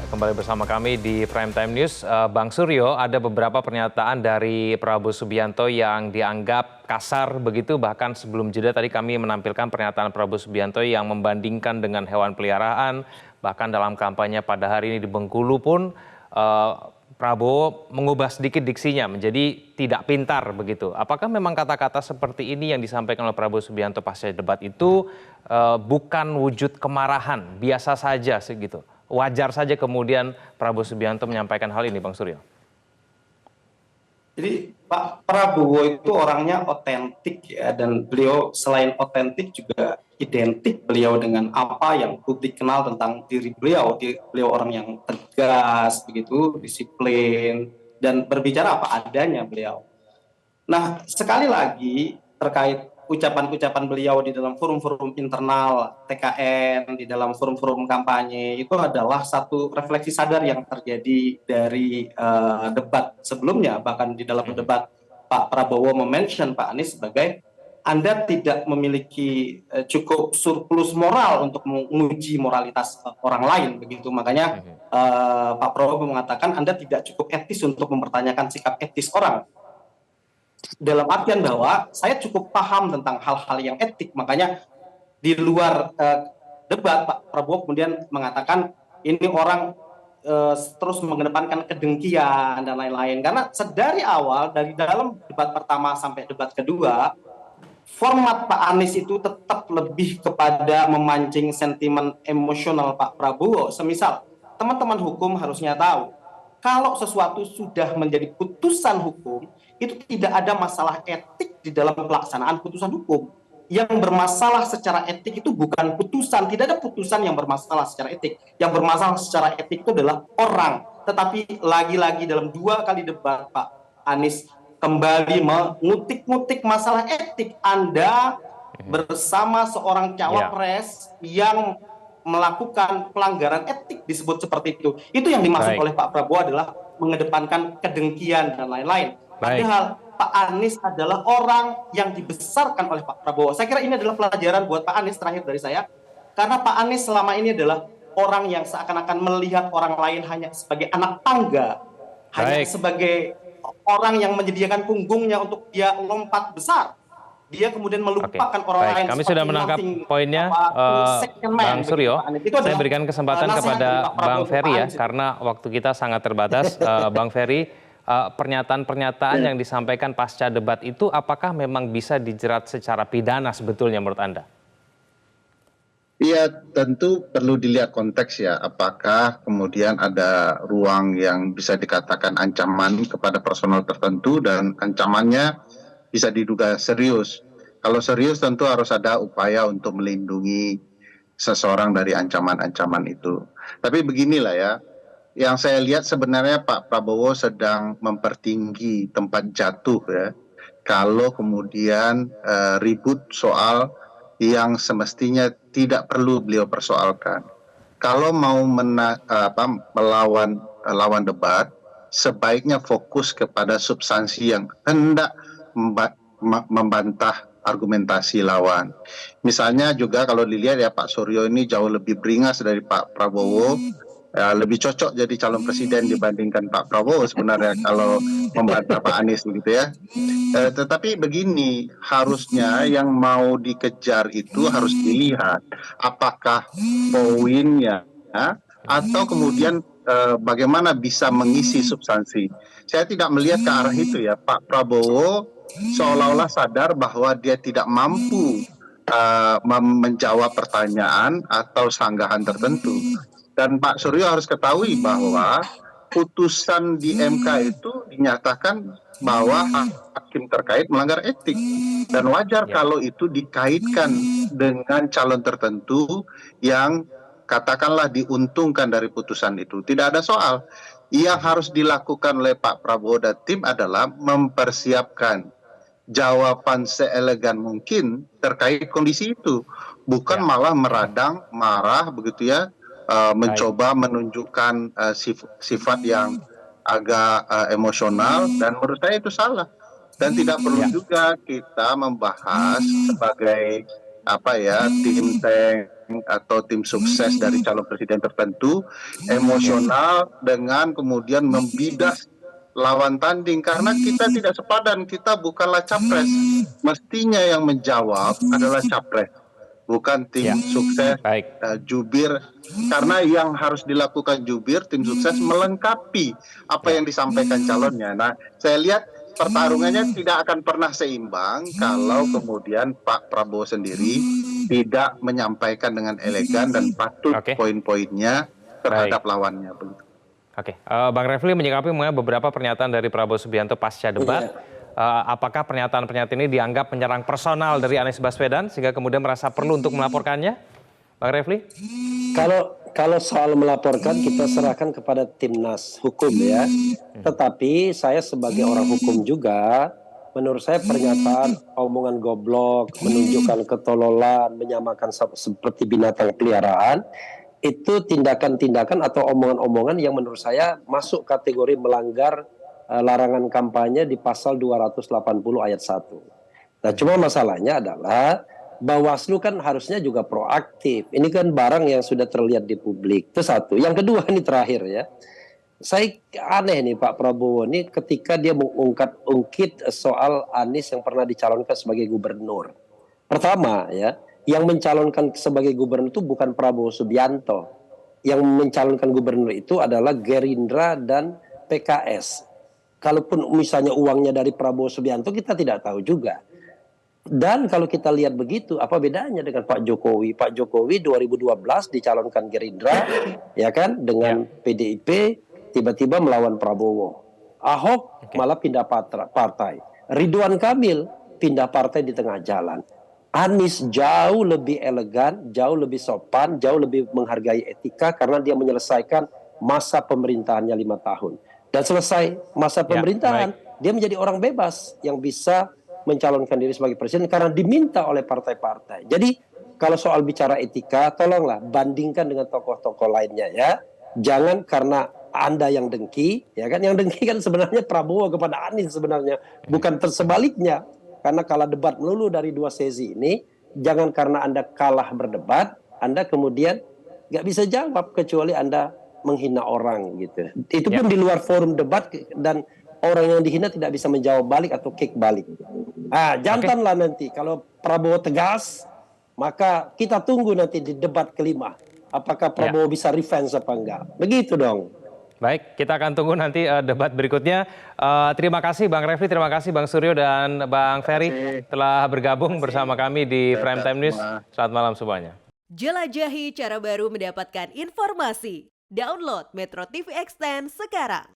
Kembali bersama kami di Prime Time News. Bang Suryo, ada beberapa pernyataan dari Prabowo Subianto yang dianggap kasar begitu. Bahkan sebelum jeda tadi kami menampilkan pernyataan Prabowo Subianto yang membandingkan dengan hewan peliharaan. Bahkan dalam kampanye pada hari ini di Bengkulu pun Prabowo mengubah sedikit diksinya menjadi tidak pintar begitu. Apakah memang kata-kata seperti ini yang disampaikan oleh Prabowo Subianto pasca debat itu bukan wujud kemarahan, biasa saja segitu? Wajar saja kemudian Prabowo Subianto menyampaikan hal ini, Bang Suryo. Jadi Pak Prabowo itu orangnya otentik ya, dan beliau selain otentik juga identik beliau dengan apa yang publik kenal tentang diri beliau. Beliau orang yang tegas, begitu, disiplin, dan berbicara apa adanya beliau. Nah, sekali lagi terkait ucapan-ucapan beliau di dalam forum-forum internal TKN, di dalam forum-forum kampanye, itu adalah satu refleksi sadar yang terjadi dari debat sebelumnya. Bahkan di dalam debat Pak Prabowo memention Pak Anies sebagai Anda tidak memiliki cukup surplus moral untuk menguji moralitas orang lain, begitu. Makanya Pak Prabowo mengatakan Anda tidak cukup etis untuk mempertanyakan sikap etis orang. Dalam artian bahwa saya cukup paham tentang hal-hal yang etik, makanya di luar debat Pak Prabowo kemudian mengatakan ini orang terus mengedepankan kedengkian dan lain-lain, karena sedari awal dari dalam debat pertama sampai debat kedua format Pak Anies itu tetap lebih kepada memancing sentimen emosional Pak Prabowo. Semisal teman-teman hukum harusnya tahu, kalau sesuatu sudah menjadi putusan hukum, itu tidak ada masalah etik di dalam pelaksanaan putusan hukum. Yang bermasalah secara etik itu bukan putusan, tidak ada putusan yang bermasalah secara etik. Yang bermasalah secara etik itu adalah orang. Tetapi lagi-lagi dalam 2 kali debat Pak Anies kembali mengutik-ngutik masalah etik. Anda bersama seorang cawapres yang melakukan pelanggaran etik disebut seperti itu. Itu yang dimaksud oleh Pak Prabowo adalah mengedepankan kedengkian dan lain-lain. Padahal Pak Anies adalah orang yang dibesarkan oleh Pak Prabowo. Saya kira ini adalah pelajaran buat Pak Anies terakhir dari saya. Karena Pak Anies selama ini adalah orang yang seakan-akan melihat orang lain hanya sebagai anak tangga. Hanya sebagai orang yang menyediakan punggungnya untuk dia lompat besar. Dia kemudian melupakan orang lain. Kami sudah menangkap poinnya, Bang Suryo. Saya berikan kesempatan kepada Bang Ferry ya, karena waktu kita sangat terbatas. Bang Ferry, pernyataan-pernyataan yang disampaikan pasca debat itu apakah memang bisa dijerat secara pidana sebetulnya menurut Anda? Iya, tentu perlu dilihat konteks ya. Apakah kemudian ada ruang yang bisa dikatakan ancaman kepada personal tertentu dan ancamannya bisa diduga serius. Kalau serius tentu harus ada upaya untuk melindungi seseorang dari ancaman-ancaman itu. Tapi beginilah ya, yang saya lihat sebenarnya Pak Prabowo sedang mempertinggi tempat jatuh ya. Kalau kemudian ribut soal yang semestinya tidak perlu beliau persoalkan. Kalau mau melawan lawan debat, sebaiknya fokus kepada substansi yang hendak membantah argumentasi lawan. Misalnya juga kalau dilihat ya Pak Suryo ini jauh lebih beringas dari Pak Prabowo, lebih cocok jadi calon presiden dibandingkan Pak Prabowo sebenarnya kalau membantah Pak Anies begitu ya. Tetapi begini, harusnya yang mau dikejar itu harus dilihat apakah poinnya atau kemudian bagaimana bisa mengisi substansi. Saya tidak melihat ke arah itu ya. Pak Prabowo seolah-olah sadar bahwa dia tidak mampu menjawab pertanyaan atau sanggahan tertentu. Dan Pak Suryo harus ketahui bahwa putusan di MK itu dinyatakan bahwa hakim terkait melanggar etik. Dan wajar kalau itu dikaitkan dengan calon tertentu yang katakanlah diuntungkan dari putusan itu. Tidak ada soal. Yang harus dilakukan oleh Pak Prabowo dan tim adalah mempersiapkan jawaban seelegan mungkin terkait kondisi itu. Bukan malah meradang, marah begitu ya, mencoba menunjukkan sifat yang agak emosional, dan menurut saya itu salah. Dan tidak perlu juga kita membahas sebagai think tank atau tim sukses dari calon presiden tertentu emosional dengan kemudian membidas lawan tanding, karena kita tidak sepadan, kita bukanlah capres. Mestinya yang menjawab adalah capres, bukan tim sukses, Baik. jubir, karena yang harus dilakukan jubir tim sukses melengkapi apa yang disampaikan calonnya. Nah, saya lihat pertarungannya tidak akan pernah seimbang kalau kemudian Pak Prabowo sendiri tidak menyampaikan dengan elegan dan patuh poin-poinnya terhadap lawannya. Oke, Bang Refli menyikapi mengenai beberapa pernyataan dari Prabowo Subianto pasca debat. Apakah pernyataan-pernyataan ini dianggap menyerang personal dari Anies Baswedan sehingga kemudian merasa perlu untuk melaporkannya, Bang Refli? Kalau soal melaporkan kita serahkan kepada Timnas Hukum ya. Tetapi saya sebagai orang hukum juga, menurut saya pernyataan omongan goblok, menunjukkan ketololan, menyamakan seperti binatang peliharaan, itu tindakan-tindakan atau omongan-omongan yang menurut saya masuk kategori melanggar larangan kampanye di pasal 280 ayat 1. Nah, cuma masalahnya adalah Bawaslu kan harusnya juga proaktif. Ini kan barang yang sudah terlihat di publik. Itu satu. Yang kedua, ini terakhir ya. Saya aneh nih Pak Prabowo ini ketika dia mengungkit soal Anies yang pernah dicalonkan sebagai gubernur. Pertama ya, yang mencalonkan sebagai gubernur itu bukan Prabowo Subianto. Yang mencalonkan gubernur itu adalah Gerindra dan PKS. Kalaupun misalnya uangnya dari Prabowo Subianto, kita tidak tahu juga. Dan kalau kita lihat begitu, apa bedanya dengan Pak Jokowi? Pak Jokowi 2012 dicalonkan Gerindra, ya kan, dengan PDIP, tiba-tiba melawan Prabowo. Ahok malah pindah partai. Ridwan Kamil pindah partai di tengah jalan. Anies jauh lebih elegan, jauh lebih sopan, jauh lebih menghargai etika karena dia menyelesaikan masa pemerintahannya 5 tahun. Dan selesai masa pemerintahan, dia menjadi orang bebas yang bisa mencalonkan diri sebagai presiden karena diminta oleh partai-partai. Jadi kalau soal bicara etika, tolonglah bandingkan dengan tokoh-tokoh lainnya ya. Jangan karena Anda yang dengki, ya kan? Yang dengki kan sebenarnya Prabowo kepada Anies sebenarnya, bukan tersebaliknya. Karena kalah debat melulu dari dua sesi ini, jangan karena Anda kalah berdebat, Anda kemudian nggak bisa jawab kecuali Anda menghina orang gitu. Itu pun di luar forum debat dan orang yang dihina tidak bisa menjawab balik atau kick balik. Jantanlah nanti kalau Prabowo tegas, maka kita tunggu nanti di debat kelima. Apakah Prabowo bisa revenge apa enggak? Begitu dong. Baik, kita akan tunggu nanti debat berikutnya. Terima kasih Bang Refli, terima kasih Bang Suryo dan Bang Ferry telah bergabung bersama kami di Prime Time News. Selamat malam semuanya. Jelajahi cara baru mendapatkan informasi. Download Metro TV Extend sekarang.